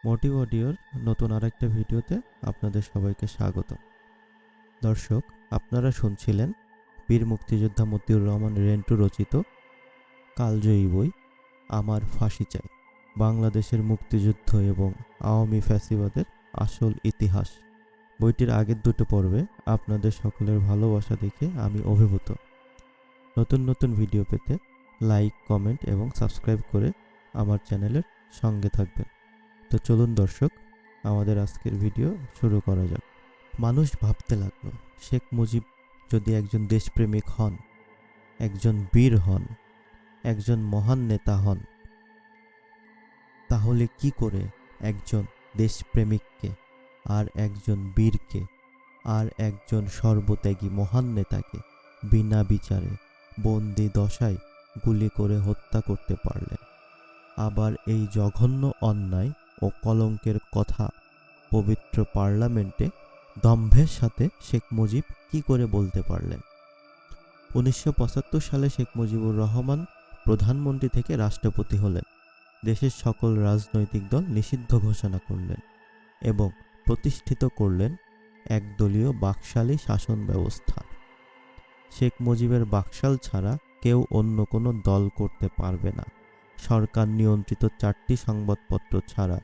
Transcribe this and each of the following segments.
Motive অডিওর নতুন আরেকটা ভিডিওতে আপনাদের সবাইকে স্বাগত। দর্শক, আপনারা শুনছিলেন বীর মুক্তিযোদ্ধা মতিউর রহমান রেন্টু রচিত কালজয়ী বই আমার ফাঁসি চাই, বাংলাদেশের মুক্তিযুদ্ধ এবং আওয়ামী ফ্যাসিবাদের আসল ইতিহাস। বইটির আগের দুটো পর্বে আপনাদের সকলের ভালোবাসা দেখে আমি অভিভূত। নতুন নতুন ভিডিও পেতে লাইক, কমেন্ট এবং সাবস্ক্রাইব করে আমার চ্যানেলের সঙ্গে থাকবেন। তো চলুন দর্শক, আমাদের আজকের ভিডিও শুরু করা যাক। মানুষ ভাবতে লাগলো, শেখ মুজিব যদি একজন দেশপ্রেমিক হন, একজন বীর হন, একজন মহান নেতা হন, তাহলে কি করে একজন দেশপ্রেমিককে, আর একজন বীরকে, আর একজন সর্বত্যাগী মহান নেতাকে বিনা বিচারে বন্দি দশায় গুলি করে হত্যা করতে পারলেন? আবার এই জঘন্য অন্যায় ও কলঙ্কের কথা পবিত্র পার্লামেন্টে দম্ভের সাথে শেখ মুজিব কি করে বলতে পারলেন? 1975 সালে শেখ মুজিবুর রহমান প্রধানমন্ত্রী থেকে রাষ্ট্রপতি হলেন, দেশের সকল রাজনৈতিক দল নিষিদ্ধ ঘোষণা করলেন এবং প্রতিষ্ঠিত করলেন একদলীয় বাকশালী শাসন ব্যবস্থা। শেখ মুজিবের বাকশাল ছাড়া কেউ অন্য কোনো দল করতে পারবে না। সরকার নিয়ন্ত্রিত 4টি সংবাদপত্র ছাড়া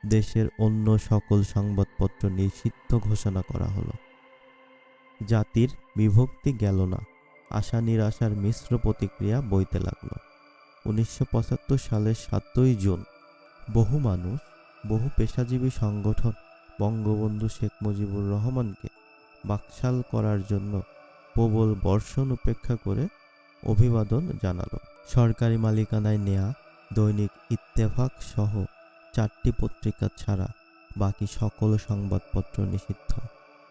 দেশের অন্য সকল সংবাদপত্র নিষিদ্ধ ঘোষণা করা হলো। জাতির বিভক্তি গেল না, আশা নিরাশার মিশ্র প্রতিক্রিয়া বইতে লাগলো। 1975 সালের 7ই জুন বহু মানুষ, বহু পেশাজীবী সংগঠন বঙ্গবন্ধু শেখ মুজিবুর রহমানকে বাকশাল করার জন্য প্রবল বর্ষণ উপেক্ষা করে অভিবাদন জানালো। সরকারি মালিকানায় নেয়া দৈনিক ইত্তেফাক সহ 4টি পত্রিকা ছাড়া বাকি সকল সংবাদপত্র নিষিদ্ধ।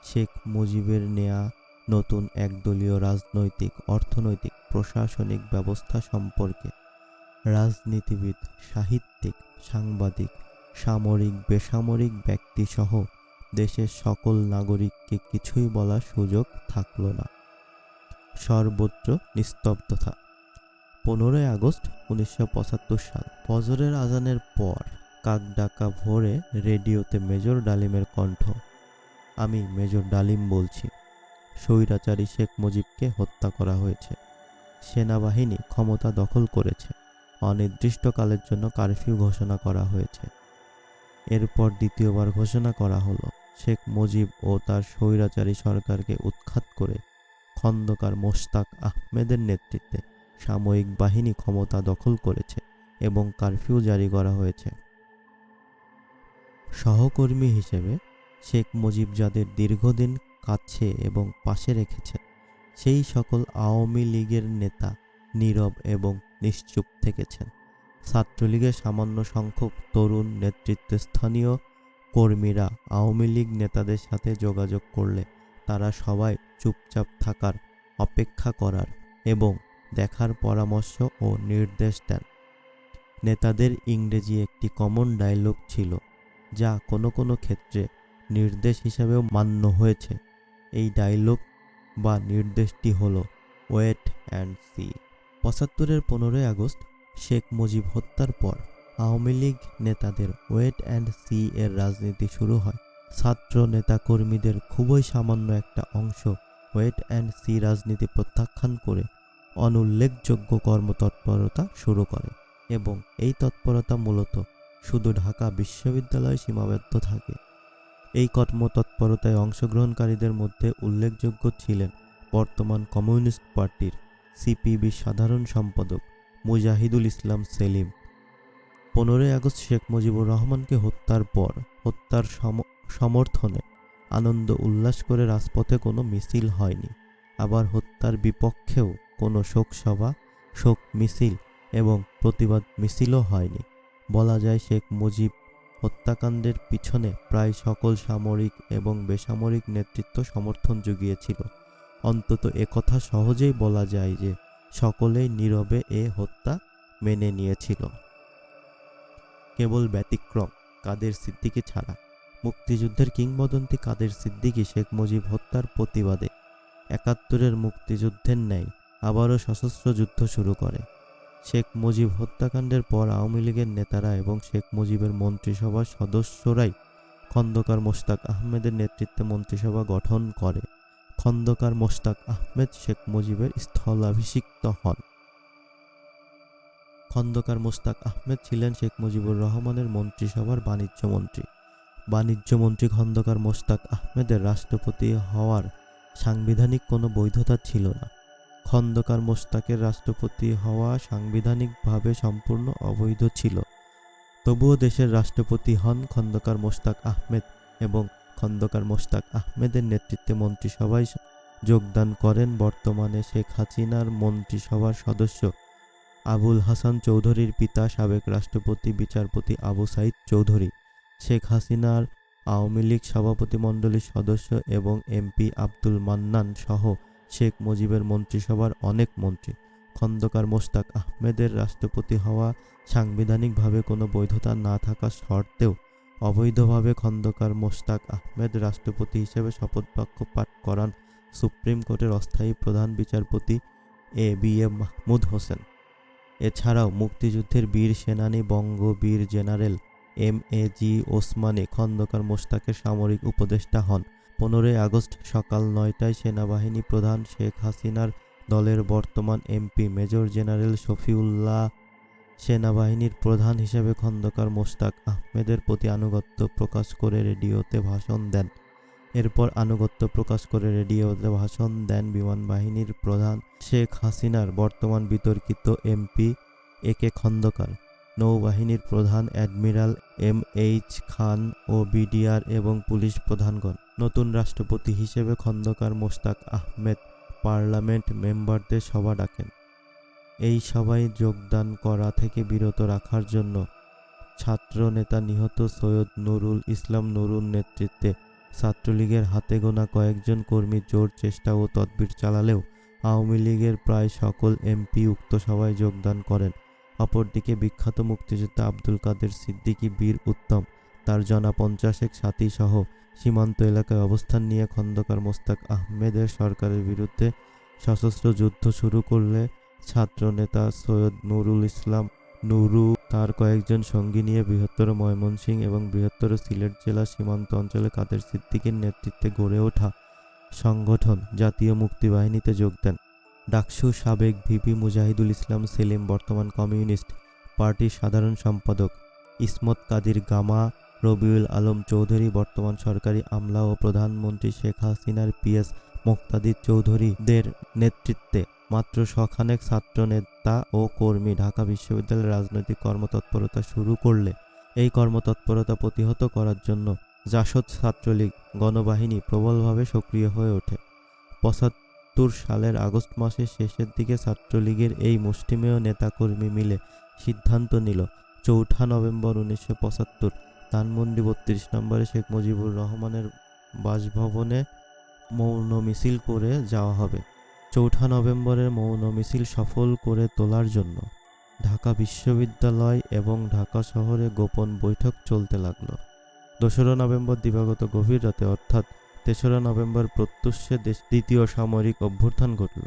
শেখ মুজিবের নেয়া নতুন একদলীয় রাজনৈতিক, অর্থনৈতিক, প্রশাসনিক ব্যবস্থা সম্পর্কে রাজনীতিবিদ, সাহিত্যিক, সাংবাদিক, সামরিক, বেসামরিক ব্যক্তিসহ দেশের সকল নাগরিককে কিছুই বলার সুযোগ থাকল না। সর্বত্র নিস্তব্ধতা। 15 আগস্ট 1975 সাল ফজরের আজানের পর কাকডাকা ভোরে রেডিওতে মেজর ডালিমের কণ্ঠ। আমি মেজর ডালিম বলছি। স্বৈরাচারী শেখ মুজিবকে হত্যা করা হয়েছে। সেনাবাহিনী ক্ষমতা দখল করেছে। অনির্দিষ্টকালের জন্য কারফিউ ঘোষণা করা হয়েছে। এরপর দ্বিতীয়বার ঘোষণা করা হলো, শেখ মুজিব ও তার স্বৈরাচারী সরকারকে উৎখাত করে খন্দকার মোশতাক আহমেদের নেতৃত্বে সামরিক বাহিনী ক্ষমতা দখল করেছে এবং কারফিউ জারি করা হয়েছে। সহকর্মী হিসেবে শেখ মুজিব যাদের দীর্ঘদিন কাছে এবং পাশে রেখেছে, সেই সকল আওয়ামী লীগের নেতা নীরব এবং নিশ্চুপ থেকেছেন। ছাত্রলীগের সামান্য সংখ্যক তরুণ নেতৃত্বস্থানীয় কর্মীরা আওয়ামী লীগ নেতাদের সাথে যোগাযোগ করলে তারা সবাই চুপচাপ থাকার, অপেক্ষা করার এবং দেখার পরামর্শ ও নির্দেশ দেন। নেতাদের ইংরেজি একটি কমন ডায়লগ ছিল, যা কোনো কোনো ক্ষেত্রে নির্দেশ হিসাবেও মান্য হয়েছে। এই ডায়লগ বা নির্দেশটি হলো, ওয়েট অ্যান্ড সি। 75-এর 15 আগস্ট শেখ মুজিব হত্যার পর আওয়ামী লীগ নেতাদের ওয়েট অ্যান্ড সি এর রাজনীতি শুরু হয়। ছাত্র নেতাকর্মীদের খুবই সামান্য একটা অংশ ওয়েট অ্যান্ড সি রাজনীতি প্রত্যাখ্যান করে অনুল্লেখযোগ্য কর্মতৎপরতা শুরু করে এবং এই তৎপরতা মূলত শুধু ঢাকা বিশ্ববিদ্যালয়ে সীমাবদ্ধ থাকে। এই কর্মতৎপরতায় অংশগ্রহণকারীদের মধ্যে উল্লেখযোগ্য ছিলেন বর্তমান কমিউনিস্ট পার্টির সিপিবি সাধারণ সম্পাদক মুজাহিদুল ইসলাম সেলিম। 15 আগস্ট শেখ মুজিবুর রহমানকে হত্যার পর হত্যার সমর্থনে আনন্দ উল্লাস করে রাজপথে কোনো মিছিল হয়নি। আবার হত্যার বিপক্ষেও কোনো শোকসভা, শোক মিছিল এবং প্রতিবাদ মিছিলও হয়নি। বলা যায়, শেখ মুজিব হত্যাকাণ্ডের পিছনে প্রায় সকল সামরিক এবং বেসামরিক নেতৃত্ব সমর্থন জুগিয়েছিল। অন্তত একথা সহজেই বলা যায় যে সকলেই নীরবে এ হত্যা মেনে নিয়েছিল। কেবল ব্যতিক্রম কাদের সিদ্দিকী ছাড়া। মুক্তিযুদ্ধের কিংবদন্তি কাদের সিদ্দিকী শেখ মুজিব হত্যার প্রতিবাদে 71-এর মুক্তিযুদ্ধের ন্যায় আবারও সশস্ত্র যুদ্ধ শুরু করে। শেখ মুজিব হত্যাকাণ্ডের পর আওয়ামী লীগের নেতারা এবং শেখ মুজিবের মন্ত্রিসভার সদস্যরাই খন্দকার মোশতাক আহমেদের নেতৃত্বে মন্ত্রিসভা গঠন করে। খন্দকার মোশতাক আহমেদ শেখ মুজিবের স্থলাভিষিক্ত হন। খন্দকার মোশতাক আহমেদ ছিলেন শেখ মুজিবুর রহমানের মন্ত্রিসভার বাণিজ্য মন্ত্রী। বাণিজ্য মন্ত্রী খন্দকার মোশতাক আহমেদের রাষ্ট্রপতি হওয়ার সাংবিধানিক কোনো বৈধতা ছিল না। খন্দকার মোশতাকের রাষ্ট্রপতি হওয়া সাংবিধানিকভাবে সম্পূর্ণ অবৈধ ছিল। তবুও দেশের রাষ্ট্রপতি হন খন্দকার মোশতাক আহমেদ এবং খন্দকার মোশতাক আহমেদের নেতৃত্বে মন্ত্রিসভায় যোগদান করেন বর্তমানে শেখ হাসিনার মন্ত্রিসভার সদস্য আবুল হাসান চৌধুরীর পিতা সাবেক রাষ্ট্রপতি বিচারপতি আবু সাইদ চৌধুরী, শেখ হাসিনার আওয়ামী লীগ সভাপতিমণ্ডলীর সদস্য এবং এমপি আব্দুল মান্নান সহ শেখ মুজিবের মন্ত্রিসভার অনেক মন্ত্রী। খন্দকার মোশতাক আহমেদের রাষ্ট্রপতি হওয়া সাংবিধানিকভাবে কোনো বৈধতা না থাকা সত্ত্বেও অবৈধভাবে খন্দকার মোশতাক আহমেদ রাষ্ট্রপতি হিসেবে শপথবাক্য পাঠ করান সুপ্রিম কোর্টের অস্থায়ী প্রধান বিচারপতি এ.বি.এম মাহমুদ হোসেন। এছাড়াও মুক্তিযুদ্ধের বীর সেনানী বঙ্গবীর জেনারেল এম.এ.জি. ওসমানী খন্দকার মোশতাকের সামরিক উপদেষ্টা হন। 15ই আগস্ট সকাল 9টায় সেনাবাহিনী প্রধান শেখ হাসিনার দলের বর্তমান এমপি মেজর জেনারেল শফিউল্লাহ সেনাবাহিনীর প্রধান হিসেবে খন্দকার মোশতাক আহমেদের প্রতি আনুগত্য প্রকাশ করে রেডিওতে ভাষণ দেন। এরপর আনুগত্য প্রকাশ করে রেডিওতে ভাষণ দেন বিমান বাহিনীর প্রধান শেখ হাসিনার বর্তমান বিতর্কিত এমপি এ.কে খন্দকার, নৌবাহিনীর প্রধান অ্যাডমিরাল এম.এইচ খান ও বিডিআর এবং পুলিশ প্রধানগণ। নতুন রাষ্ট্রপতি হিসেবে খন্দকার মোশতাক আহমেদ পার্লামেন্ট মেম্বারদের সভা ডাকেন। এই সভায় যোগদান করা থেকে বিরত রাখার জন্য ছাত্রনেতা নিহত সৈয়দ নুরুল ইসলাম নুরুর নেতৃত্বে ছাত্রলীগের হাতে গোনা কয়েকজন কর্মী জোর চেষ্টা ও তদবির চালালেও আওয়ামী লীগের প্রায় সকল এমপি উক্ত সভায় যোগদান করেন। অপরদিকে বিখ্যাত মুক্তিযোদ্ধা আব্দুল কাদের সিদ্দিকী বীর উত্তম তার জনা 50 সাথী সহ সীমান্ত এলাকায় অবস্থান নিয়ে খন্দকার মোশতাক আহমেদের সরকারের বিরুদ্ধে সশস্ত্র যুদ্ধ শুরু করলে ছাত্রনেতা সৈয়দ নুরুল ইসলাম নুরু তার কয়েকজন সঙ্গী নিয়ে বৃহত্তর ময়মনসিংহ এবং বৃহত্তর সিলেট জেলার সীমান্ত অঞ্চলে কাদের সিদ্দিকীর নেতৃত্বে গড়ে ওঠা সংগঠন জাতীয় মুক্তি বাহিনীতে যোগ দেন। ডাকসু সাবেক ভিপি মুজাহিদুল ইসলাম সেলিম বর্তমান কমিউনিস্ট পার্টির সাধারণ সম্পাদক, ইসমত কাদির গামা, রবিউল আলম চৌধুরী বর্তমান সরকারি আমলা ও প্রধানমন্ত্রী শেখ হাসিনার পিএস মুক্তাদির চৌধুরীদের নেতৃত্বে মাত্র শখানেক ছাত্র নেতা ও কর্মী ঢাকা বিশ্ববিদ্যালয়ের রাজনৈতিক কর্মতৎপরতা শুরু করলে এই কর্মতৎপরতা প্রতিহত করার জন্য জাসদ ছাত্রলীগ গণবাহিনী প্রবলভাবে সক্রিয় হয়ে ওঠে। ৭৫ সালের আগস্ট মাসের শেষের দিকে ছাত্রলীগের এই মুষ্টিমেয় নেতাকর্মী মিলে সিদ্ধান্ত নিল ৪ঠা নভেম্বর ১৯৭৫ ধানমন্ডি ৩২ নম্বরে শেখ মুজিবুর রহমানের বাসভবনে মৌন মিছিল করে যাওয়া হবে। ৪ঠা নভেম্বরের মৌন মিছিল সফল করে তোলার জন্য ঢাকা বিশ্ববিদ্যালয় এবং ঢাকা শহরে গোপন বৈঠক চলতে লাগলো। ২রা নভেম্বর দিবাগত গভীর রাতে অর্থাৎ ৩রা নভেম্বর প্রত্যুষে দ্বিতীয় সামরিক অভ্যুত্থান ঘটল।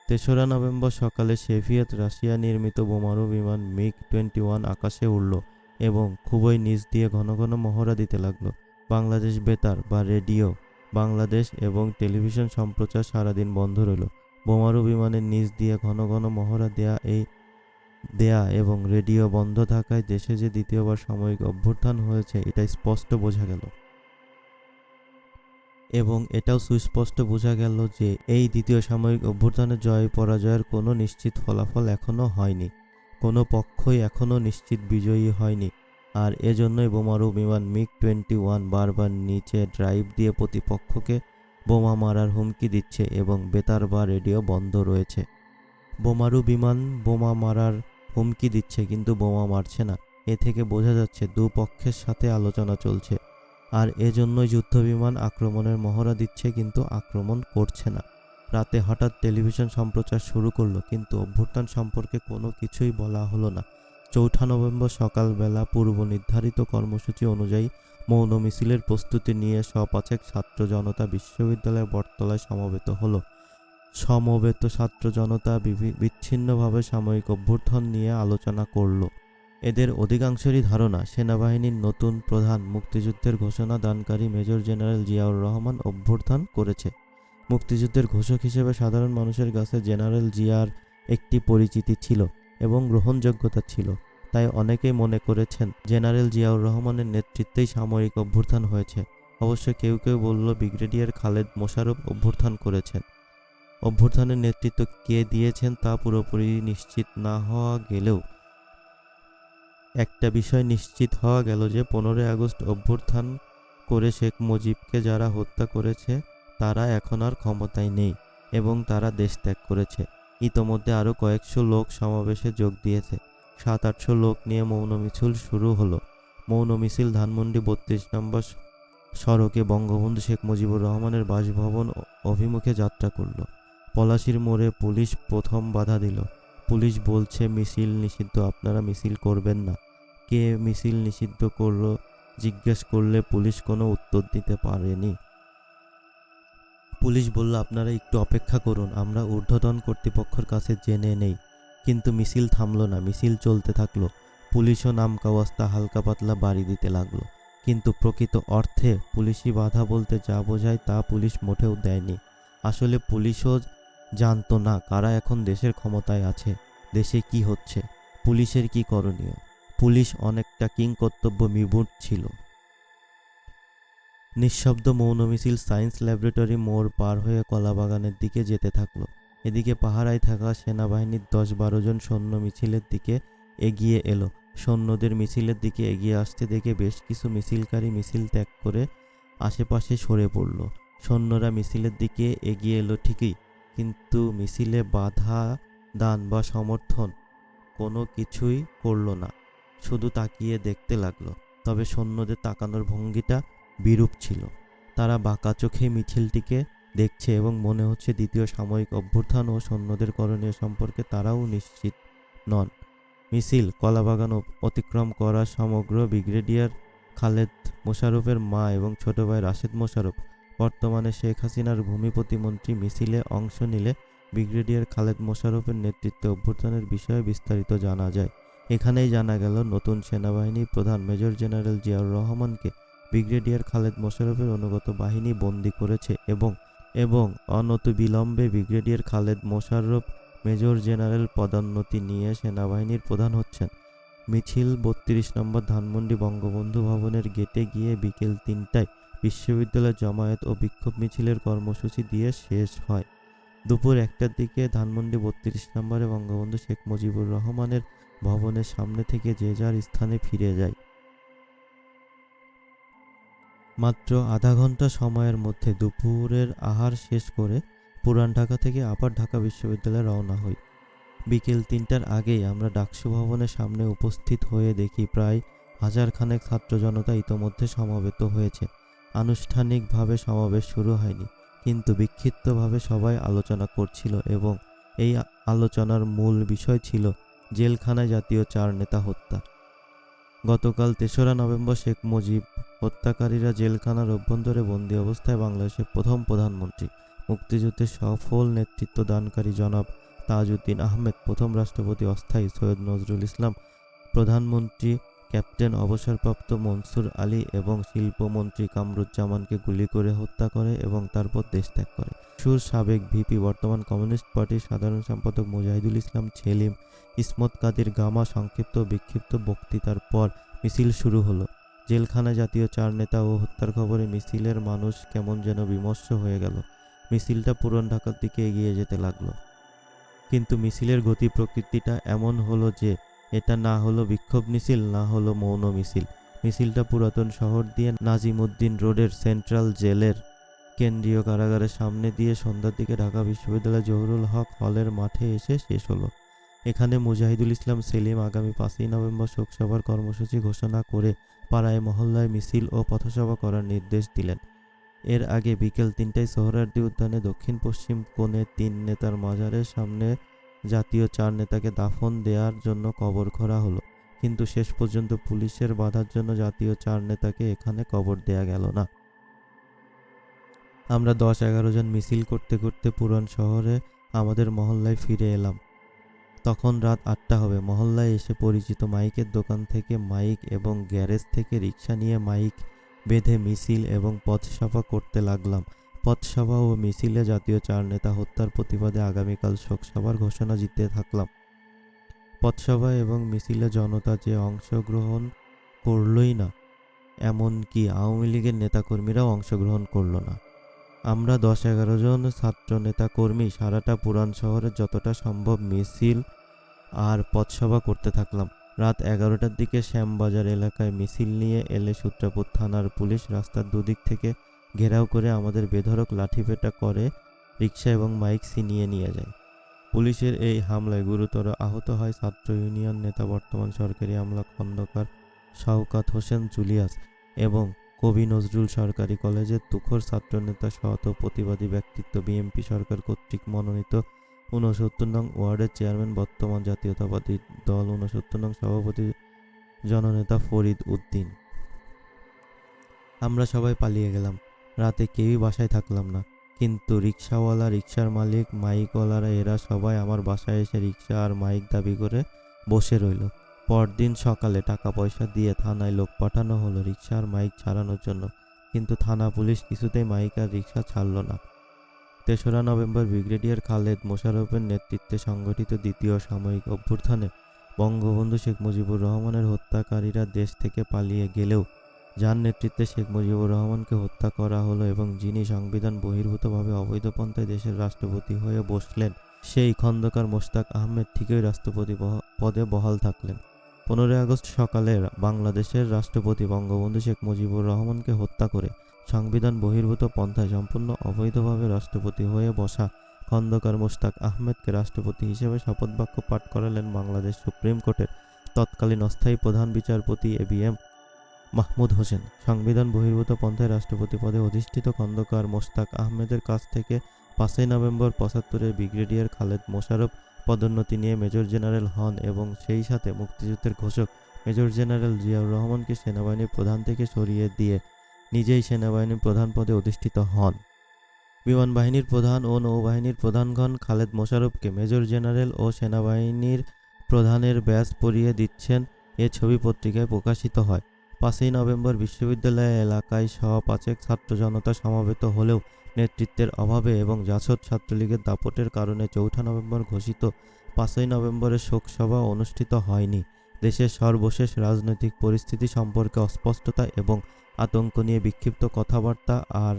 ৩রা নভেম্বর সকালে সোভিয়েত রাশিয়া নির্মিত বোমারু বিমান মিগ-21 আকাশে উড়ল এবং খুবই নিচ দিয়ে ঘন ঘন মহড়া দিতে লাগলো। বাংলাদেশ বেতার বা রেডিও বাংলাদেশ এবং টেলিভিশন সম্প্রচার সারাদিন বন্ধ রইল। বোমারু বিমানের নিচ দিয়ে ঘন ঘন মহড়া দেয়া এবং রেডিও বন্ধ থাকায় দেশে যে দ্বিতীয়বার সামরিক অভ্যুত্থান হয়েছে এটা স্পষ্ট বোঝা গেল। এবং এটাও সুস্পষ্ট বোঝা গেল যে এই দ্বিতীয় সামরিক অভ্যুত্থানের জয় পরাজয়ের কোনো নিশ্চিত ফলাফল এখনও হয়নি, কোনো পক্ষই এখনও নিশ্চিত বিজয়ী হয়নি। আর এজন্যই বোমারু বিমান মিগ-21 বারবার নিচে ড্রাইভ দিয়ে প্রতিপক্ষকে বোমা মারার হুমকি দিচ্ছে এবং বেতার বা রেডিও বন্ধ রয়েছে। বোমারু বিমান বোমা মারার হুমকি দিচ্ছে কিন্তু বোমা মারছে না। এ থেকে বোঝা যাচ্ছে দুপক্ষের সাথে আলোচনা চলছে। আর এজন্যই যুদ্ধবিমান আক্রমণের মহড়া দিচ্ছে কিন্তু আক্রমণ করছে না। রাতে হঠাৎ টেলিভিশন সম্প্রচার শুরু করলো কিন্তু অভ্যুত্থান সম্পর্কে কোনো কিছুই বলা হলো না। ৪ঠা নভেম্বর সকালবেলা পূর্ব নির্ধারিত কর্মসূচি অনুযায়ী মৌন মিছিলের প্রস্তুতি নিয়ে ৫০০ ছাত্র জনতা বিশ্ববিদ্যালয়ের বটতলায় সমবেত হলো। সমবেত ছাত্র জনতা বিচ্ছিন্নভাবে সাময়িক অভ্যুত্থান নিয়ে আলোচনা করল। এদের অধিকাংশেরই ধারণা সেনাবাহিনীর নতুন প্রধান মুক্তিযুদ্ধের ঘোষণা দানকারী মেজর জেনারেল জিয়াউর রহমান অভ্যুত্থান করেছে। মুক্তিযুদ্ধের ঘোষক হিসেবে সাধারণ মানুষের কাছে জেনারেল জিয়ার একটি পরিচিতি ছিল এবং গ্রহণযোগ্যতা ছিল। তাই অনেকেই মনে করেছেন জেনারেল জিয়াউর রহমানের নেতৃত্বেই সামরিক অভ্যুত্থান হয়েছে। অবশ্য কেউ কেউ বলল ব্রিগেডিয়ার খালেদ মোশাররফ অভ্যুত্থান করেছেন। অভ্যুত্থানের নেতৃত্ব কে দিয়েছেন তা পুরোপুরি নিশ্চিত না হওয়া গেলেও একটা বিষয় নিশ্চিত হওয়া গেল যে 15 আগস্ট অভ্যুত্থান করে শেখ মুজিবকে যারা হত্যা করেছে তারা এখন আর ক্ষমতায় নেই এবং তারা দেশ ত্যাগ করেছে। ইতোমধ্যে আরও কয়েকশো লোক সমাবেশে যোগ দিয়েছে। 700-800 লোক নিয়ে মৌন মিছিল শুরু হলো। মৌন মিছিল ধানমন্ডি 32 নম্বর সড়কে বঙ্গবন্ধু শেখ মুজিবুর রহমানের বাসভবন অভিমুখে যাত্রা করল। পলাশীর মোড়ে পুলিশ প্রথম বাধা দিল। পুলিশ বলছে মিছিল নিষিদ্ধ, আপনারা মিছিল করবেন না। কে মিছিল নিষিদ্ধ করলো জিজ্ঞেস করলে পুলিশ কোনো উত্তর দিতে পারেনি। পুলিশ বলল আপনারা একটু অপেক্ষা করুন, আমরা ঊর্ধ্বতন কর্তৃপক্ষের কাছে জেনে নেই। কিন্তু মিছিল থামলো না, মিছিল চলতে থাকলো। পুলিশও নামকাওয়াস্তা হালকা পাতলা বাড়ি দিতে লাগলো। কিন্তু প্রকৃত অর্থে পুলিশি বাধা বলতে যা বোঝায় তা পুলিশ মোটেও দেয়নি। আসলে পুলিশও জানতো না কারা এখন দেশের ক্ষমতায় আছে, দেশে কি হচ্ছে, পুলিশের কি করণীয়। পুলিশ অনেকটা কিংকর্তব্য বিমূঢ় ছিল। নিঃশব্দ মৌন মিছিল সায়েন্স ল্যাবরেটরি মোড় পার হয়ে কলাবাগানের দিকে যেতে থাকলো। এদিকে পাহারায় থাকা সেনাবাহিনীর 10-12 জন সৈন্য মিছিলের দিকে এগিয়ে এলো। সৈন্যদের মিছিলের দিকে এগিয়ে আসতে দেখে বেশ কিছু মিছিলকারী মিছিল ত্যাগ করে আশেপাশে সরে পড়ল। সৈন্যরা মিছিলের দিকে এগিয়ে এলো ঠিকই, কিন্তু মিছিলে বাধা দান বা সমর্থন কোনো কিছুই করল না, শুধু তাকিয়ে দেখতে লাগলো। তবে সৈন্যদের তাকানোর ভঙ্গিটা বিরূপ ছিল। তারা বাঁকা চোখে মিছিলটিকে দেখছে এবং মনে হচ্ছে দ্বিতীয় সাময়িক অভ্যুত্থান ও সৈন্যদের করণীয় সম্পর্কে তারাও নিশ্চিত নন। মিছিল কলাবাগান অতিক্রম করা সমগ্র ব্রিগেডিয়ার খালেদ মোশাররফের মা এবং ছোট ভাই রাশেদ মোশাররফ, বর্তমানে শেখ হাসিনার ভূমি প্রতিমন্ত্রী, মিছিলে অংশ নিলে ব্রিগেডিয়ার খালেদ মোশাররফের নেতৃত্বে অভ্যুত্থানের বিষয়ে বিস্তারিত জানা যায়। এখানেই জানা গেল নতুন সেনাবাহিনী প্রধান মেজর জেনারেল জিয়াউর রহমানকে ব্রিগেডিয়ার খালেদ মোশাররফের অনুগত বাহিনী বন্দী করেছে এবং অনতিবিলম্বে brigadier Khaled Mosharraf major general পদোন্নতি নিয়ে সেনাবাহিনীর প্রধান হচ্ছেন। মিছিল 32 নম্বর ধানমন্ডি বঙ্গবন্ধু ভবনের গেটে গিয়ে বিকেল 3টায় বিশ্ববিদ্যালয় জামায়াত ও বিক্ষোভ মিছিলের কর্মসূচি দিয়ে শেষ হয়। দুপুর 1টার দিকে ধানমন্ডি 32 নম্বরে বঙ্গবন্ধু শেখ মুজিবুর রহমানের ভবনের সামনে থেকে যে যার স্থানে ফিরে যায়। মাত্র আধা ঘন্টা সময়ের মধ্যে দুপুরের আহার শেষ করে পুরান ঢাকা থেকে আবার ঢাকা বিশ্ববিদ্যালয়ে রওনা হই। বিকেল 3টার আগেই আমরা ডাকসু ভবনের সামনে উপস্থিত হয়ে দেখি প্রায় 1000 খানেক ছাত্র জনতা ইতোমধ্যে সমবেত হয়েছে। আনুষ্ঠানিকভাবে সমাবেশ শুরু হয়নি, কিন্তু বিক্ষিপ্তভাবে সবাই আলোচনা করছিল এবং এই আলোচনার মূল বিষয় ছিল জেলখানায় জাতীয় 4 নেতা হত্যা। গতকাল 3রা নভেম্বর শেখ মুজিব হত্যাকারীরা জেলখানার অভ্যন্তরে বন্দী অবস্থায় বাংলাদেশের প্রথম প্রধানমন্ত্রী, মুক্তিযুদ্ধের সফল নেতৃত্ব দানকারী জনাব তাজউদ্দিন আহমেদ, প্রথম রাষ্ট্রপতি অস্থায়ী সৈয়দ নজরুল ইসলাম, প্রধানমন্ত্রী ক্যাপ্টেন অবসরপ্রাপ্ত মনসুর আলী এবং শিল্পমন্ত্রী কামরুজ্জামানকে গুলি করে হত্যা করে এবং তারপর দেশ ত্যাগ করে। সুর সাবেক ভিপি, বর্তমান কমিউনিস্ট পার্টির সাধারণ সম্পাদক মুজাহিদুল ইসলাম সেলিম, ইসমত কাদির গামা সংক্ষিপ্ত বিক্ষিপ্ত বক্তৃতার পর মিছিল শুরু হলো। জেলখানায় জাতীয় 4 নেতা ও হত্যার খবরে মিছিলের মানুষ কেমন যেন বিমর্ষ হয়ে গেল। মিছিলটা পুরান ঢাকার দিকে এগিয়ে যেতে লাগলো। কিন্তু মিছিলের গতি প্রকৃতিটা এমন হলো যে এটা না হলো বিক্ষোভ মিছিল, না হলো মৌন মিছিল। মিছিলটা পুরাতন শহর দিয়ে নাজিমউদ্দিন রোডের সেন্ট্রাল জেলের কেন্দ্রীয় কারাগারের সামনে দিয়ে সন্ধ্যার দিকে ঢাকা বিশ্ববিদ্যালয় জহুরুল হক হলের মাঠে এসে শেষ হলো। এখানে মুজাহিদুল ইসলাম সেলিম আগামী 5ই নভেম্বর শোকসভার কর্মসূচি ঘোষণা করে পাড়ায় মহল্লায় মিছিল ও পথসভা করার নির্দেশ দিলেন। এর আগে বিকেল 3টায় সোহরাওয়ার্দী উদ্যানে দক্ষিণ পশ্চিম কোণে 3 নেতার মাজারের সামনে জাতীয় 4 নেতাকে দাফন দেওয়ার জন্য কবর খোঁড়া হলো, কিন্তু শেষ পর্যন্ত পুলিশের বাধার জন্য জাতীয় 4 নেতাকে এখানে কবর দেয়া গেল না। আমরা 10-11 জন মিছিল করতে করতে পুরান শহরে আমাদের মহল্লায় ফিরে এলাম। তখন রাত 8টা হবে। মহল্লায় এসে পরিচিত মাইকের দোকান থেকে মাইক এবং গ্যারেজ থেকে রিক্সা নিয়ে মাইক বেঁধে মিছিল এবং পথসভা করতে লাগলাম। পথসভা ও মিছিলে জাতীয় 4 নেতা হত্যার প্রতিবাদে আগামীকাল শোকসভার ঘোষণা দিতে থাকলাম। পথসভা এবং মিছিলে জনতা যে অংশগ্রহণ করলই না, এমনকি আওয়ামী লীগের নেতাকর্মীরাও অংশগ্রহণ করল না। আমরা 10-11 জন ছাত্র নেতা কর্মী সারাটা পুরান শহরে যতটা সম্ভব মিছিল আর পথসভা করতে থাকলাম। রাত 11টার দিকে শ্যামবাজার এলাকায় মিছিল নিয়ে এলে সূত্রাপুর থানার পুলিশ রাস্তার দুদিক থেকে ঘেরাও করে আমাদের বেধড়ক লাঠিপেটা করে রিক্সা এবং মাইক ছিনিয়ে নিয়ে যায়। পুলিশের এই হামলায় গুরুতর আহত হয় ছাত্র ইউনিয়ন নেতা বর্তমান সরকারি আমলা খন্দকার শওকত হোসেন জুলিয়াস এবং কবি নজরুল সরকারি কলেজের তুখোর ছাত্রনেতা সহত প্রতিবাদী ব্যক্তিত্ব বিএনপি সরকার কর্তৃক মনোনীত 69 নং ওয়ার্ডের চেয়ারম্যান বর্তমান জাতীয়তাবাদী দল 69 নং সভাপতি জননেতা ফরিদ উদ্দিন। আমরা সবাই পালিয়ে গেলাম। রাতে কেউই বাসায় থাকলাম না, কিন্তু রিক্সাওয়ালা, রিক্সার মালিক, মাইকওয়ালারা এরা সবাই আমার বাসায় এসে রিক্সা আর মাইক দাবি করে বসে রইল। পরদিন সকালে টাকা পয়সা দিয়ে থানায় লোক পাঠানো হলো রিক্সা আর মাইক ছাড়ানোর জন্য, কিন্তু থানা পুলিশ কিছুতেই মাইক আর রিক্সা ছাড়ল না। 3রা নভেম্বর ব্রিগেডিয়ার খালেদ মোশাররফের নেতৃত্বে সংগঠিত দ্বিতীয় সামরিক অভ্যুত্থানে বঙ্গবন্ধু শেখ মুজিবুর রহমানের হত্যাকারীরা দেশ থেকে পালিয়ে গেলেও যার নেতৃত্বে শেখ মুজিবুর রহমানকে হত্যা করা হলো এবং যিনি সংবিধান বহির্ভূতভাবে অবৈধ পন্থায় দেশের রাষ্ট্রপতি হয়ে বসলেন, সেই খন্দকার মোশতাক আহমেদ ঠিকই রাষ্ট্রপতি পদে বহাল থাকলেন। 15 আগস্ট সকালে বাংলাদেশের রাষ্ট্রপতি বঙ্গবন্ধু শেখ মুজিবুর রহমানকে হত্যা করে সংবিধান বহির্ভূত পন্থায় সম্পূর্ণ অবৈধভাবে রাষ্ট্রপতি হয়ে বসা খন্দকার মোশতাক আহমেদকে রাষ্ট্রপতি হিসেবে শপথবাক্য পাঠ করালেন বাংলাদেশ সুপ্রিম কোর্টের তৎকালীন অস্থায়ী প্রধান বিচারপতি এবিএম মাহমুদ হোসেন। সংবিধান বহির্ভূত পন্থায় রাষ্ট্রপতি পদে অধিষ্ঠিত খন্দকার মোশতাক আহমেদের কাছ থেকে 5ই নভেম্বর 75-এর ব্রিগেডিয়ার খালেদ মোশাররফ পদোন্নতি নিয়ে মেজর জেনারেল হন এবং সেই সাথে মুক্তিযুদ্ধের ঘোষক মেজর জেনারেল জিয়াউর রহমানকে সেনাবাহিনীর প্রধান থেকে সরিয়ে দিয়ে নিজেই সেনাবাহিনীর প্রধান পদে অধিষ্ঠিত হন। বিমান বাহিনীর প্রধান ও নৌবাহিনীর প্রধানগণ খালেদ মোশাররফকে মেজর জেনারেল ও সেনাবাহিনীর প্রধানের ব্যাজ পরিয়ে দিচ্ছেন, এ ছবি পত্রিকায় প্রকাশিত হয়। 5ই নভেম্বর বিশ্ববিদ্যালয় এলাকায় পাঁচেক ছাত্র জনতা সমবেত হলেও নেতৃত্বের অভাবে এবং জাসদ ছাত্রলীগের দাপটের কারণে 4 নভেম্বর ঘোষিত 5ই নভেম্বরের শোকসভা অনুষ্ঠিত হয়নি। দেশের সর্বশেষ রাজনৈতিক পরিস্থিতি সম্পর্কে অস্পষ্টতা এবং আতঙ্ক নিয়ে বিক্ষিপ্ত কথাবার্তা আর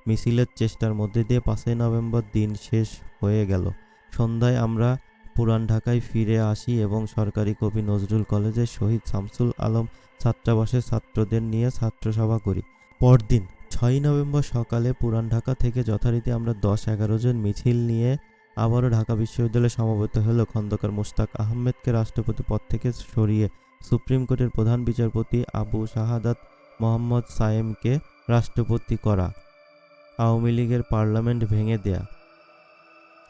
মিছিলের চেষ্টার মধ্যে দিয়ে 5ই নভেম্বর দিন শেষ হয়ে গেল। সন্ধ্যায় আমরা পুরান ঢাকায় ফিরে আসি এবং সরকারি কবি নজরুল কলেজের শহীদ শামসুল আলম ছাত্রাবাসের ছাত্রদের নিয়ে ছাত্রসভা করি। পরদিন 6ই নভেম্বর সকালে পুরান ঢাকা থেকে যথারীতি আমরা 10-11 জন মিছিল নিয়ে আবারও ঢাকা বিশ্ববিদ্যালয়ে সমবেত হলো খন্দকার মোশতাক আহমেদকে রাষ্ট্রপতি পদ থেকে সরিয়ে সুপ্রিম কোর্টের প্রধান বিচারপতি আবু শাহাদাত মোহাম্মদ সায়েমকে রাষ্ট্রপতি করা, আওয়ামী লীগের পার্লামেন্ট ভেঙে দেয়া,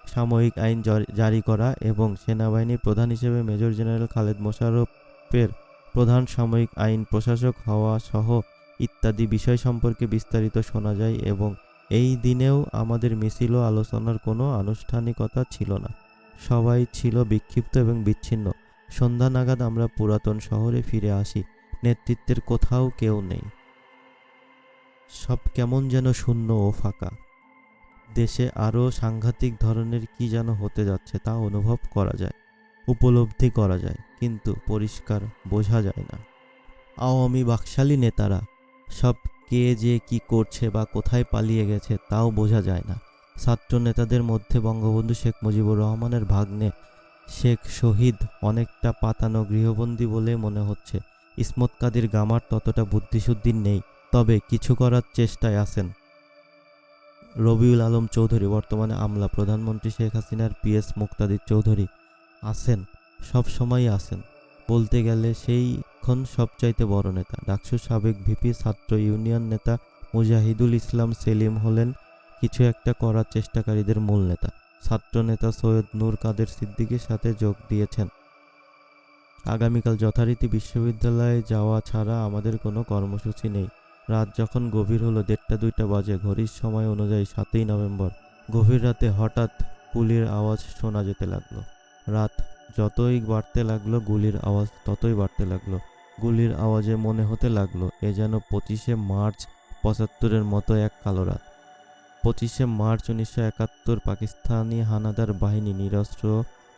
সাময়িক আইন জারি করা এবং সেনাবাহিনীর প্রধান হিসেবে মেজর জেনারেল খালেদ মোশাররফের প্রধান সাময়িক আইন প্রশাসক হওয়া সহ ইত্যাদি বিষয় সম্পর্কে বিস্তারিত শোনা যায়। এবং এই দিনেও আমাদের মিছিল ও আলোচনার কোনো আনুষ্ঠানিকতা ছিল না। সবাই ছিল বিক্ষিপ্ত এবং বিচ্ছিন্ন। সন্ধ্যা নাগাদ আমরা পুরাতন শহরে ফিরে আসি। নেতৃত্বের কোথাও কেউ নেই, সব কেমন যেন শূন্য ও ফাঁকা। দেশে আরও সাংঘাতিক ধরনের কি যেন হতে যাচ্ছে তা অনুভব করা যায়, উপলব্ধি করা যায়, কিন্তু পরিষ্কার বোঝা যায় না। আওয়ামী বাকশালী নেতারা সব কে যে কি করছে বা কোথায় পালিয়ে গেছে তাও বোঝা যায় না। ছাত্র নেতাদের মধ্যে বঙ্গবন্ধু শেখ মুজিবুর রহমানের ভাগ্নে শেখ শহীদ অনেকটা পাতানো গৃহবন্দী বলে মনে হচ্ছে। ইসমত কাদির গামার ততটা বুদ্ধিশুদ্ধি নেই, তবে কিছু করার চেষ্টায় আছেন। রবিউল আলম চৌধুরী বর্তমানে আমলা, প্রধানমন্ত্রী শেখ হাসিনার পিএস মুক্তাদির চৌধুরী আছেন, সব সময়ই আছেন। বলতে গেলে সেইখন সবচাইতে বড় নেতা। ডাকসুর সাবেক ভিপি ছাত্র ইউনিয়ন নেতা মুজাহিদুল ইসলাম সেলিম হলেন কিছু একটা করার চেষ্টাকারীদের মূল নেতা। ছাত্র নেতা সৈয়দ নূর কাদের সিদ্দিকীর সাথে যোগ দিয়েছেন। আগামীকাল যথারীতি বিশ্ববিদ্যালয়ে যাওয়া ছাড়া আমাদের কোনো কর্মসূচি নেই। রাত যখন গভীর হলো 1:30-2টা বাজে ঘড়ির সময় অনুযায়ী 7ই নভেম্বর, গভীর রাতে হঠাৎ গুলির আওয়াজ শোনা যেতে লাগলো। রাত যতই বাড়তে লাগলো গুলির আওয়াজ ততই বাড়তে লাগলো। গুলির আওয়াজে মনে হতে লাগলো এ যেন 25শে মার্চ 75-এর মতো এক কালো রাত। 25শে মার্চ 1971 পাকিস্তানি হানাদার বাহিনী নিরস্ত্র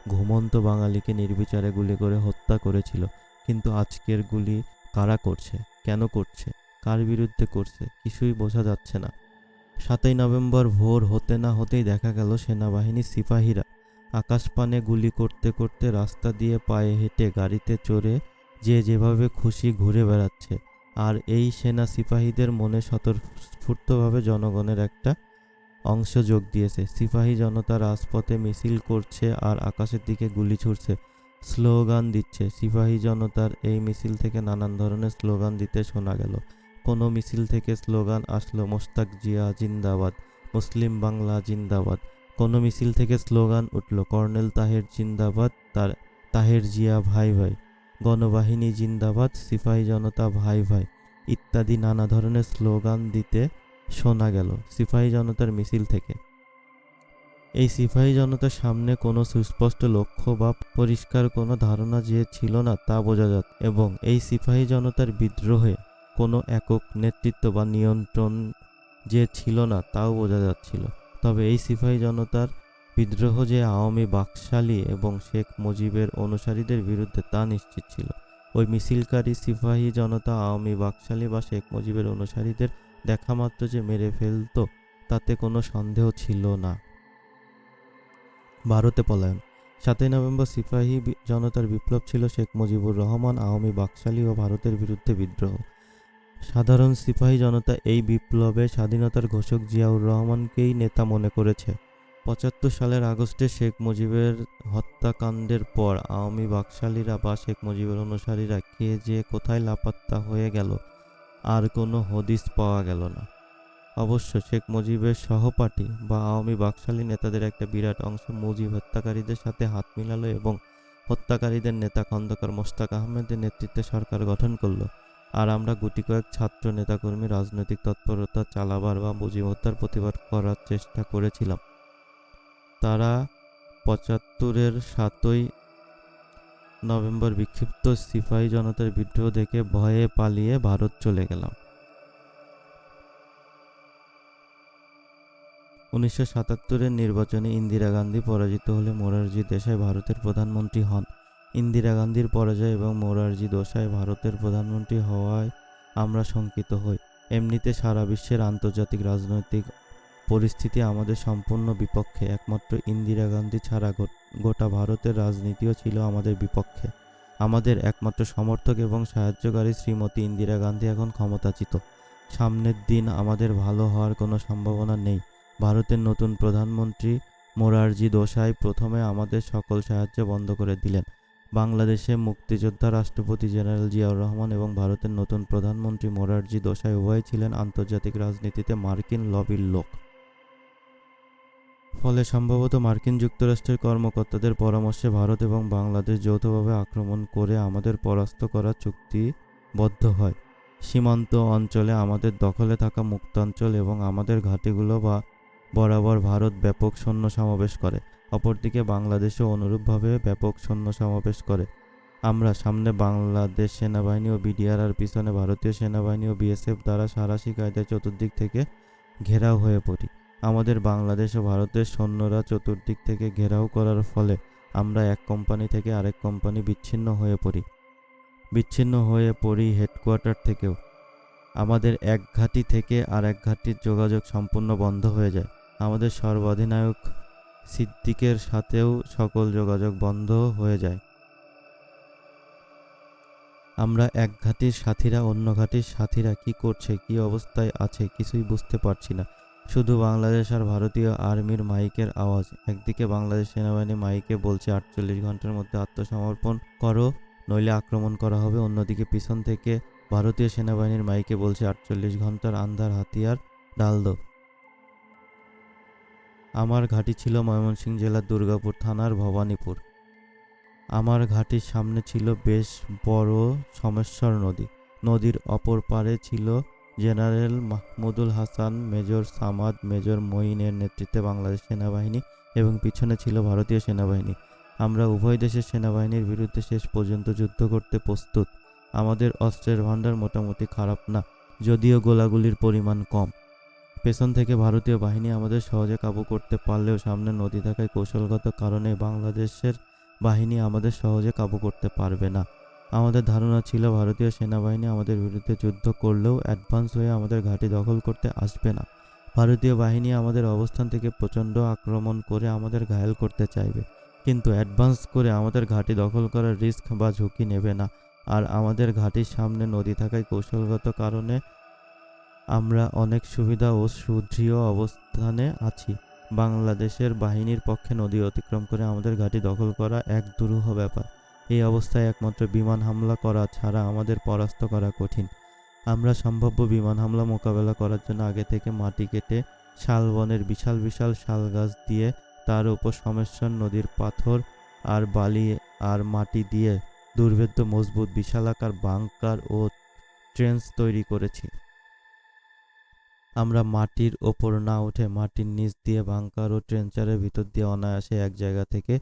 ঘুমন্ত বাঙালিকে নির্বিচারে গুলি করে হত্যা করেছিল। কিন্তু আজকের গুলি কারা করছে, কেন করছে, কার বিরুদ্ধে করছে কিছুই বোঝা যাচ্ছে না। 7ই নভেম্বর ভোর হতে না হতেই দেখা গেল সেনাবাহিনীর সিপাহীরা আকাশপানে গুলি করতে করতে রাস্তা দিয়ে পায়ে হেঁটে গাড়িতে চড়ে যে যেভাবে খুশি ঘুরে বেড়াচ্ছে। আর এই সেনা সিপাহীদের মনে স্বতঃস্ফূর্তভাবে জনগণের একটা অংশ যোগ দিয়েছে। সিপাহী জনতা রাজপথে মিছিল করছে আর আকাশের দিকে গুলি ছুড়ছে, স্লোগান দিচ্ছে। সিপাহী জনতার এই মিছিল থেকে নানান ধরনের স্লোগান দিতে শোনা গেল। কোনো মিছিল থেকে স্লোগান আসলো মোস্তাক জিয়া জিন্দাবাদ, মুসলিম বাংলা জিন্দাবাদ। কোনো মিছিল থেকে স্লোগান উঠল কর্নেল তাহের জিন্দাবাদ, তাহের জিয়া ভাই ভাই, গণবাহিনী জিন্দাবাদ, সিপাহী জনতা ভাই ভাই ইত্যাদি নানা ধরনের স্লোগান দিতে শোনা গেল সিপাহী জনতার মিছিল থেকে। এই সিপাহী জনতার সামনে কোনো সুস্পষ্ট লক্ষ্য বা পরিষ্কার কোনো ধারণা যে ছিল না তা বোঝা যাচ্ছে, এবং এই সিপাহী জনতার বিদ্রোহে কোনো একক নেতৃত্ব বা নিয়ন্ত্রণ যে ছিল না তাও বোঝা যাচ্ছিল। তবে এই সিপাহী জনতার বিদ্রোহ যে আওয়ামী বাকশালী এবং শেখ মুজিবের অনুসারীদের বিরুদ্ধে তা নিশ্চিত ছিল। ওই মিছিলকারী সিপাহী জনতা আওয়ামী বাকশালী বা শেখ মুজিবের অনুসারীদের দেখা মাত্র যে মেরে ফেলত তাতে কোনো সন্দেহ ছিল না। ভারতে পলায়ন। 7ই নভেম্বর সিপাহী জনতার বিপ্লব ছিল শেখ মুজিবুর রহমান, আওয়ামী বাকশালী ও ভারতের বিরুদ্ধে বিদ্রোহ। সাধারণ সিপাহী জনতা এই বিপ্লবে স্বাধীনতার ঘোষক জিয়াউর রহমানকেই নেতা মনে করেছে। 75 সালের আগস্টে শেখ মুজিবের হত্যাকাণ্ডের পর আওয়ামী বাকশালীরা বা শেখ মুজিবের অনুসারীরা কে যে কোথায় লাপাত্তা হয়ে গেল আর কোনো হদিস পাওয়া গেল না। অবশ্য শেখ মুজিবের সহপাঠী বা আওয়ামী বাকশালী নেতাদের একটা বিরাট অংশ মুজিব হত্যাকারীদের সাথে হাত মিলালো এবং হত্যাকারীদের নেতা খন্দকার মোশতাক আহমেদের নেতৃত্বে সরকার গঠন করলো। আর আমরা গুটি কয়েক ছাত্র নেতাকর্মী রাজনৈতিক তৎপরতা চালাবার বা মুজিব হত্যার প্রতিবাদ করার চেষ্টা করেছিলাম। তারা 75-এর 7ই নভেম্বর বিক্ষিপ্ত সিপাহী জনতার বিদ্রোহ দেখে ভয়ে পালিয়ে ভারত চলে গেলাম। 1977-এর নির্বাচনে ইন্দিরা গান্ধী পরাজিত হলে মোরারজি দেশাই ভারতের প্রধানমন্ত্রী হন। ইন্দিরা গান্ধীর পরাজয় এবং মোরারজি দেশাই ভারতের প্রধানমন্ত্রী হওয়ায় আমরা শঙ্কিত হই। এমনিতে সারা বিশ্বের আন্তর্জাতিক রাজনৈতিক পরিস্থিতি আমাদের সম্পূর্ণ বিপক্ষে। একমাত্র ইন্দিরা গান্ধী ছাড়া গোটা ভারতের রাজনীতিও ছিল আমাদের বিপক্ষে। আমাদের একমাত্র সমর্থক এবং সাহায্যকারী শ্রীমতী ইন্দিরা গান্ধী এখন ক্ষমতাচ্যুত। সামনের দিন আমাদের ভালো হওয়ার কোনো সম্ভাবনা নেই। ভারতের নতুন প্রধানমন্ত্রী মোরারজি দেশাই প্রথমে আমাদের সকল সাহায্য বন্ধ করে দিলেন। বাংলাদেশে মুক্তিযোদ্ধা রাষ্ট্রপতি জেনারেল জিয়াউর রহমান এবং ভারতের নতুন প্রধানমন্ত্রী মোরারজি দেশাই উভয়ই ছিলেন আন্তর্জাতিক রাজনীতিতে মার্কিন লবির লোক। ফলে সম্ভবত মার্কিন যুক্তরাষ্ট্রের কর্মকর্তাদের পরামর্শে ভারত এবং বাংলাদেশ যৌথভাবে আক্রমণ করে আমাদের পরাস্ত করার চুক্তিবদ্ধ হয়। সীমান্ত অঞ্চলে আমাদের দখলে থাকা মুক্তাঞ্চল এবং আমাদের ঘাঁটিগুলো বরাবর ভারত ব্যাপক সৈন্য সমাবেশ করে। অপরদিকে বাংলাদেশও অনুরূপভাবে ব্যাপক সৈন্য সমাবেশ করে। আমরা সামনে বাংলাদেশ সেনাবাহিনী ও বিডিআর আর পিছনে ভারতীয় সেনাবাহিনী ও বিএসএফ দ্বারা সাঁড়াশি কায়দায় চতুর্দিক থেকে ঘেরাও হয়ে পড়ি। আমাদের বাংলাদেশ ও ভারতের সৈন্যরা চতুর্দিক থেকে ঘেরাও করার ফলে আমরা এক কোম্পানি থেকে আরেক কোম্পানি বিচ্ছিন্ন হয়ে পড়ি হেডকোয়ার্টার থেকেও। আমাদের এক ঘাঁটি থেকে আর এক ঘাঁটির যোগাযোগ সম্পূর্ণ বন্ধ হয়ে যায়। আমাদের সর্বাধিনায়ক সিদ্দিকের সাথেও সকল যোগাযোগ বন্ধ হয়ে যায়। আমরা এক ঘাঁটির সাথীরা অন্য ঘাঁটির সাথীরা কি করছে, কি অবস্থায় আছে কিছুই বুঝতে পারছি না। শুধু বাংলাদেশ আর ভারতীয় আর্মির মাইকের আওয়াজ। একদিকে বাংলাদেশ সেনাবাহিনী মাইকে বলছে 48 ঘন্টার মধ্যে আত্মসমর্পণ করো নইলে আক্রমণ করা হবে। অন্যদিকে পিছন থেকে ভারতীয় সেনাবাহিনীর মাইকে বলছে 48 ঘন্টার আন্ধার হাতিয়ার ডাল দো। আমার ঘাঁটি ছিল ময়মনসিংহ জেলার দুর্গাপুর থানার ভবানীপুর। আমার ঘাঁটির সামনে ছিল বেশ বড় সোমেশ্বর নদী। নদীর অপর পারে ছিল general Mahmudul Hasan, major Samad, major মঈনের নেতৃত্বে বাংলাদেশ সেনাবাহিনী এবং পিছনে ছিল ভারতীয় সেনাবাহিনী। আমরা উভয় দেশের সেনাবাহিনীর বিরুদ্ধে শেষ পর্যন্ত যুদ্ধ করতে প্রস্তুত। আমাদের অস্ত্রের ভাণ্ডার মোটামুটি খারাপ না, যদিও গোলাগুলির পরিমাণ কম। পেছন থেকে ভারতীয় বাহিনী আমাদের সহজে কাবু করতে পারলেও সামনে নদী থাকায় কৌশলগত কারণে বাংলাদেশের বাহিনী আমাদের সহজে কাবু করতে পারবে না। আমাদের ধারণা ছিল ভারতীয় সেনাবাহিনী আমাদের বিরুদ্ধে যুদ্ধ করলেও অ্যাডভান্স হয়ে আমাদের ঘাঁটি দখল করতে আসবে না। ভারতীয় বাহিনী আমাদের অবস্থান থেকে প্রচণ্ড আক্রমণ করে আমাদের ঘায়েল করতে চাইবে, কিন্তু অ্যাডভান্স করে আমাদের ঘাঁটি দখল করার রিস্ক বা ঝুঁকি নেবে না। আর আমাদের ঘাঁটির সামনে নদী থাকায় কৌশলগত কারণে আমরা অনেক সুবিধা ও সুদৃঢ় অবস্থানে আছি। বাংলাদেশের বাহিনীর পক্ষে নদী অতিক্রম করে আমাদের ঘাঁটি দখল করা এক দুরূহ ব্যাপার। এই অবস্থায় একমাত্র বিমান হামলা করা ছাড়া আমাদের পরাস্ত করা কঠিন। আমরা সম্ভাব্য বিমান হামলা মোকাবেলা করার জন্য আগে থেকে মাটি কেটে শালবনের বিশাল বিশাল শাল গাছ দিয়ে তার উপর সমেশ্বর নদীর পাথর আর বালি আর মাটি দিয়ে দুর্ভেদ্য মজবুত বিশালাকার বাংকার ও ট্রেন্চ তৈরি করেছি। আমরা মাটির ওপর না উঠে মাটির নিচ দিয়ে বাংকার ও ট্রেঞ্চারের ভিতর দিয়ে অনায়াসে এক জায়গা থেকে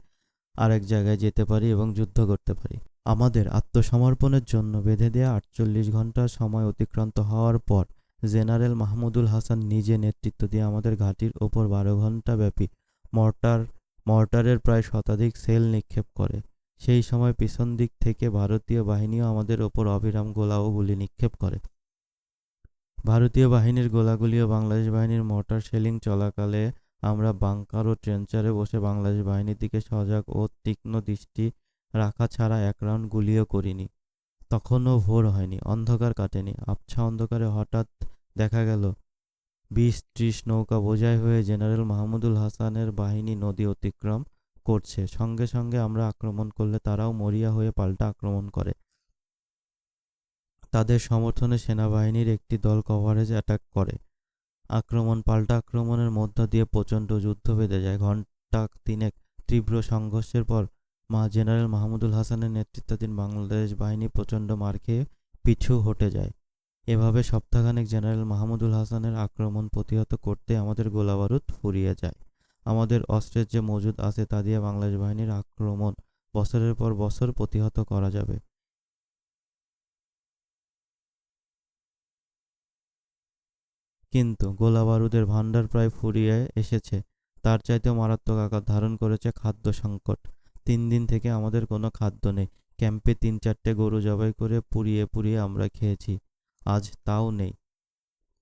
আরেক জায়গায় যেতে পারি এবং যুদ্ধ করতে পারি। আমাদের আত্মসমর্পণের জন্য বেঁধে দেয়া ৪৮ ঘন্টা সময় অতিক্রান্ত হওয়ার পর জেনারেল মাহমুদুল হাসান নিজে নেতৃত্ব দিয়ে আমাদের ঘাঁটির ওপর ১২ ঘন্টা ব্যাপী মর্টারের প্রায় শতাধিক সেল নিক্ষেপ করে। সেই সময় পিছন দিক থেকে ভারতীয় বাহিনীও আমাদের ওপর অবিরাম গোলা ও গুলি নিক্ষেপ করে। ভারতীয় বাহিনীর গোলাগুলি ও বাংলাদেশ বাহিনীর মর্টার শেলিং চলাকালে আমরা বাংকার ও ট্রেঞ্চারে বসে বাংলাদেশ বাহিনীর দিকে সজাগ ও তীক্ষ্ণ দৃষ্টি রাখা ছাড়া এক রাউন্ড গুলিও করিনি। তখনও ভোর হয়নি, অন্ধকার কাটেনি। আবছা অন্ধকারে হঠাৎ দেখা গেল ২০-৩০ নৌকা বোঝাই হয়ে জেনারেল মাহমুদুল হাসানের বাহিনী নদী অতিক্রম করছে। সঙ্গে সঙ্গে আমরা আক্রমণ করলে তারাও মরিয়া হয়ে পাল্টা আক্রমণ করে। তাদের সমর্থনে সেনাবাহিনীর একটি দল কভারেজ অ্যাটাক করে। পাল্টা আক্রমণের মধ্য দিয়ে প্রচণ্ড যুদ্ধ বেঁধে যায়। ঘণ্টা তিনেক তীব্র সংঘর্ষের পর জেনারেল মাহমুদুল হাসানের নেতৃত্বাধীন বাংলাদেশ বাহিনী প্রচণ্ড মার খেয়ে পিছু হটে যায়। এভাবে সপ্তাহখানেক জেনারেল মাহমুদুল হাসানের আক্রমণ প্রতিহত করতে আমাদের গোলাবারুদ ফুরিয়ে যায়। আমাদের অস্ত্রের যে মজুদ আছে তা দিয়ে বাংলাদেশ বাহিনীর আক্রমণ বছরের পর বছর প্রতিহত করা যাবে। কিন্তু গোলাবারুদের ভাণ্ডার প্রায় ফুরিয়ে এসেছে। তার চাইতেও মারাত্মক আকার ধারণ করেছে খাদ্য সংকট। ৩ দিন থেকে আমাদের কোনো খাদ্য নেই। ক্যাম্পে ৩-৪টে গরু জবাই করে পুড়িয়ে পুড়িয়ে আমরা খেয়েছি, আজ তাও নেই।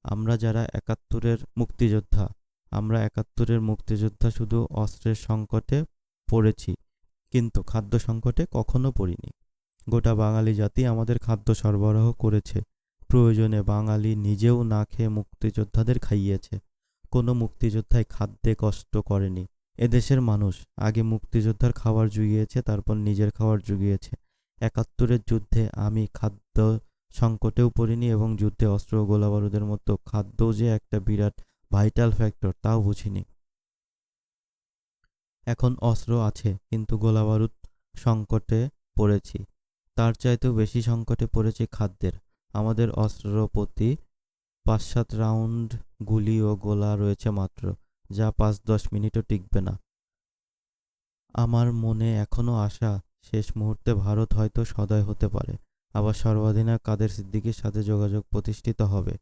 আমরা যারা একাত্তরের মুক্তিযোদ্ধা শুধু অস্ত্রের সংকটে পড়েছি, কিন্তু খাদ্য সংকটে কখনো পড়িনি। গোটা বাঙালি জাতি আমাদের খাদ্য সরবরাহ করেছে। প্রয়োজনে বাঙালি নিজেও না খেয়ে মুক্তিযোদ্ধাদের খাইয়েছে। কোনো মুক্তিযোদ্ধাই খাদ্যে কষ্ট করেনি। এদেশের মানুষ আগে মুক্তিযোদ্ধার খাবার জুগিয়েছে, তারপর নিজের খাবার জুগিয়েছে। ৭১-এর যুদ্ধে আমি খাদ্য সংকটেও পড়িনি এবং যুদ্ধে অস্ত্র ও গোলাবারুদের মতো খাদ্যও যে একটা বিরাট ভাইটাল ফ্যাক্টর তাও বুঝিনি। এখন অস্ত্র আছে, কিন্তু গোলাবারুদ সংকটে পড়েছি। তার চাইতেও বেশি সংকটে পড়েছি খাদ্যের। আমাদের অস্ত্র প্রতি ৫-৭ রাউন্ড গুলি ও গোলা রয়েছে মাত্র, যা ৫-১০ মিনিটও টিকবে না। আমার মনে এখনো আশা, শেষ মুহূর্তে ভারত হয়তো সদয় হতে পারে। আবার সর্বাধিনায়ক কাদের সিদ্দিকীর সাথে যোগাযোগ প্রতিষ্ঠিত হবে।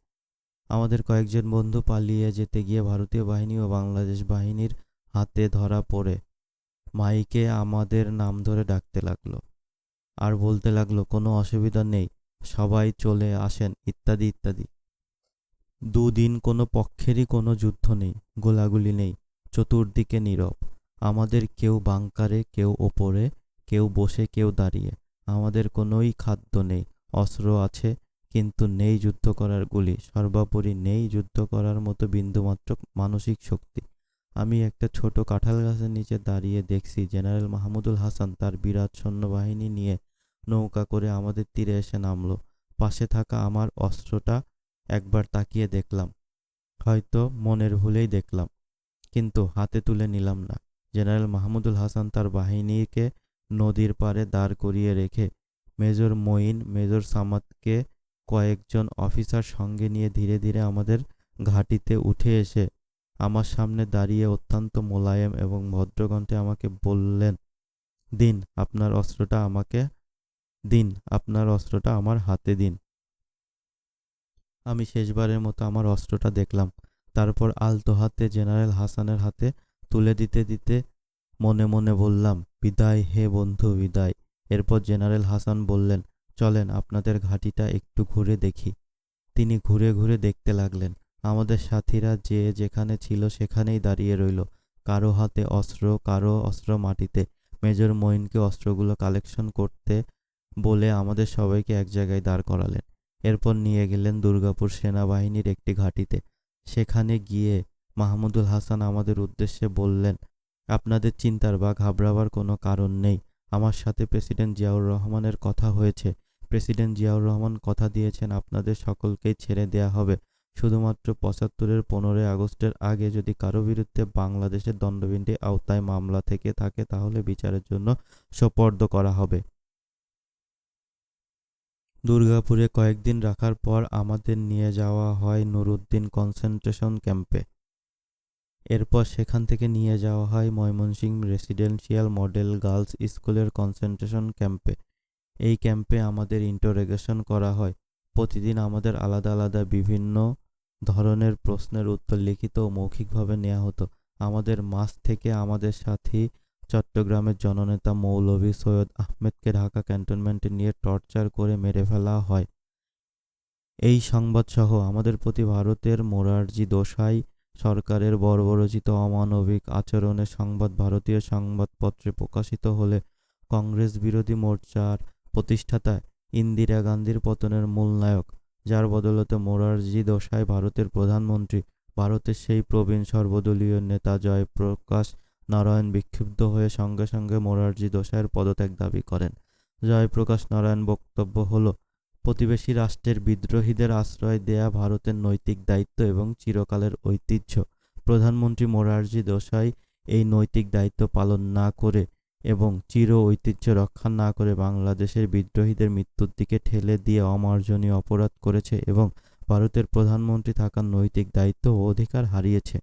আমাদের কয়েকজন বন্ধু পালিয়ে যেতে গিয়ে ভারতীয় বাহিনী ও বাংলাদেশ বাহিনীর হাতে ধরা পড়ে মাইকে আমাদের নাম ধরে ডাকতে লাগলো আর বলতে লাগলো, কোনো অসুবিধা নেই, সবাই চলে আসেন, ইত্যাদি ইত্যাদি। ২ দিন কোনো পক্ষেরই কোনো যুদ্ধ নেই, গোলাগুলি নেই, চতুর্দিকে নীরব। আমাদের কেউ বাংকারে, কেউ ওপরে, কেউ বসে, কেউ দাঁড়িয়ে। আমাদের কোনোই খাদ্য নেই। অস্ত্র আছে, কিন্তু নেই যুদ্ধ করার গুলি। সর্বোপরি নেই যুদ্ধ করার মতো বিন্দুমাত্র মানসিক শক্তি। আমি একটা ছোট কাঁঠাল গাছের নিচে দাঁড়িয়ে দেখছি জেনারেল মাহমুদুল হাসান তার বিরাট সৈন্যবাহিনী নিয়ে নৌকা করে আমাদের তীরে এসে নামলো। পাশে থাকা আমার অস্ত্রটা একবার তাকিয়ে দেখলাম, হয়তো মনের ভুলেই দেখলাম, কিন্তু হাতে তুলে নিলাম না। জেনারেল মাহমুদুল হাসান তার বাহিনীকে নদীর পাড়ে দাঁড় করিয়ে রেখে মেজর মঈন, মেজর সামাদকে কয়েকজন অফিসার সঙ্গে নিয়ে ধীরে ধীরে আমাদের ঘাঁটিতে উঠে এসে আমার সামনে দাঁড়িয়ে অত্যন্ত মোলায়েম এবং ভদ্রকণ্ঠে আমাকে বললেন, দিন আপনার অস্ত্রটা আমাকে দিন, আপনার অস্ত্রটা আমার হাতে দিন। আমি শেষবারের মতো আমার অস্ত্রটা দেখলাম, তারপর আলতো হাতে জেনারেল হাসানের হাতে তুলে দিতে দিতে মনে মনে বললাম, বিদায় হে বন্ধু, বিদায়। এরপর জেনারেল হাসান বললেন, চলেন আপনাদের ঘাঁটিটা একটু ঘুরে দেখি। তিনি ঘুরে ঘুরে দেখতে লাগলেন। আমাদের সাথীরা যে যেখানে ছিল সেখানেই দাঁড়িয়ে রইল, কারো হাতে অস্ত্র, কারো অস্ত্র মাটিতে। মেজর মঈনকে অস্ত্রগুলো কালেকশন করতে বলে আমাদের সবাইকে এক জায়গায় দাঁড় করালেন। এরপর নিয়ে গেলেন দুর্গাপুর সেনাবাহিনীর একটি ঘাঁটিতে। সেখানে গিয়ে মাহমুদুল হাসান আমাদের উদ্দেশ্যে বললেন, আপনাদের চিন্তার বা ঘাবড়াবার কোনো কারণ নেই। আমার সাথে প্রেসিডেন্ট জিয়াউর রহমানের কথা হয়েছে। প্রেসিডেন্ট জিয়াউর রহমান কথা দিয়েছেন আপনাদের সকলকেই ছেড়ে দেয়া হবে, শুধুমাত্র ৭৫-এর ১৫ই আগস্টের আগে যদি কারো বিরুদ্ধে বাংলাদেশের দণ্ডবিধির আওতায় মামলা থেকে থাকে তাহলে বিচারের জন্য সোপর্দ করা হবে। দুর্গাপুরে কয়েকদিন রাখার পর আমাদের নিয়ে যাওয়া হয় নুরউদ্দিন কনসেন্ট্রেশন ক্যাম্পে। এরপর সেখান থেকে নিয়ে যাওয়া হয় ময়মনসিংহ রেসিডেন্সিয়াল মডেল গার্লস স্কুলের কনসেন্ট্রেশন ক্যাম্পে। এই ক্যাম্পে আমাদের ইন্টারোগেশন করা হয়। প্রতিদিন আমাদের আলাদা আলাদা বিভিন্ন ধরনের প্রশ্নের উত্তর লিখিত ও মৌখিকভাবে নেওয়া হতো। আমাদের মাঝ থেকে আমাদের সাথী চট্টগ্রামের জননেতা মৌলভী সৈয়দ আহমেদকে ঢাকা ক্যান্টনমেন্টে নিয়ে টর্চার করে মেরে ফেলা হয়। এই সংবাদসহ আমাদের প্রতি ভারতের মোরারজি দেশাই সরকারের বর্বরোচিত অমানবিক আচরণের সংবাদ ভারতীয় সংবাদপত্রে প্রকাশিত হলে কংগ্রেস বিরোধী মোর্চার প্রতিষ্ঠাতা ইন্দিরা গান্ধীর পতনের মূল নায়ক, যার বদৌলতে মোরারজি দেশাই ভারতের প্রধানমন্ত্রী, ভারতের সেই প্রবীণ সর্বদলীয় নেতা জয়প্রকাশ নারায়ণ বিক্ষুব্ধ হয়ে সঙ্গে সঙ্গে মোরারজি দেশাইয়ের পদত্যাগ দাবি করেন। জয়প্রকাশ নারায়ণ বক্তব্য হলো, প্রতিবেশী রাষ্ট্রের বিদ্রোহীদের আশ্রয় দেয়া ভারতের নৈতিক দায়িত্ব এবং চিরকালের ঐতিহ্য। প্রধানমন্ত্রী মোরারজি দেশাই এই নৈতিক দায়িত্ব পালন না করে এবং চির ঐতিহ্য রক্ষা না করে বাংলাদেশের বিদ্রোহীদের মৃত্যুর দিকে ঠেলে দিয়ে অমার্জনীয় অপরাধ করেছে এবং ভারতের প্রধানমন্ত্রী থাকার নৈতিক দায়িত্ব ও অধিকার হারিয়েছে।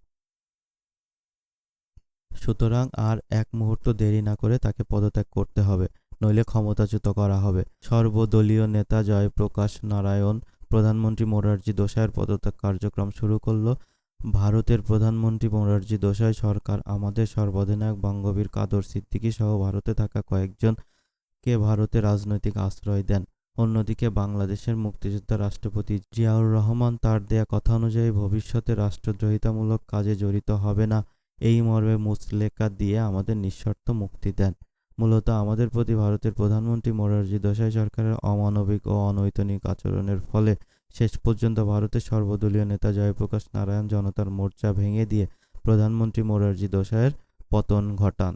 সুতরাং আর এক মুহূর্ত দেরি না করে তাকে পদত্যাগ করতে হবে, নইলে ক্ষমতাচ্যুত করা হবে। সর্বদলীয় নেতা জয়প্রকাশ নারায়ণ প্রধানমন্ত্রী মোরারজি দেশাইয়ের পদত্যাগ কার্যক্রম শুরু করল। ভারতের প্রধানমন্ত্রী মোরারজি দেশাই সরকার আমাদের সর্বাধিনায়ক বঙ্গবীর কাদের সিদ্দিকী সহ ভারতে থাকা কয়েকজনকে ভারতে রাজনৈতিক আশ্রয় দেন। অন্যদিকে বাংলাদেশের মুক্তিযোদ্ধা রাষ্ট্রপতি জিয়াউর রহমান তার দেয়া কথা অনুযায়ী ভবিষ্যতে রাষ্ট্রদ্রোহিতামূলক কাজে জড়িত হবে না, এই মর্মে মুচলেকা দিয়ে আমাদের নিঃশর্ত মুক্তি দেন। মূলত আমাদের প্রতি ভারতের প্রধানমন্ত্রী মোরারজি দেশাই সরকারের অমানবিক ও অনৈতিক আচরণের ফলে শেষ পর্যন্ত ভারতের সর্বদলীয় নেতা জয়প্রকাশ নারায়ণ জনতার মোর্চা ভেঙে দিয়ে প্রধানমন্ত্রী মোরারজি দেশাইয়ের পতন ঘটান।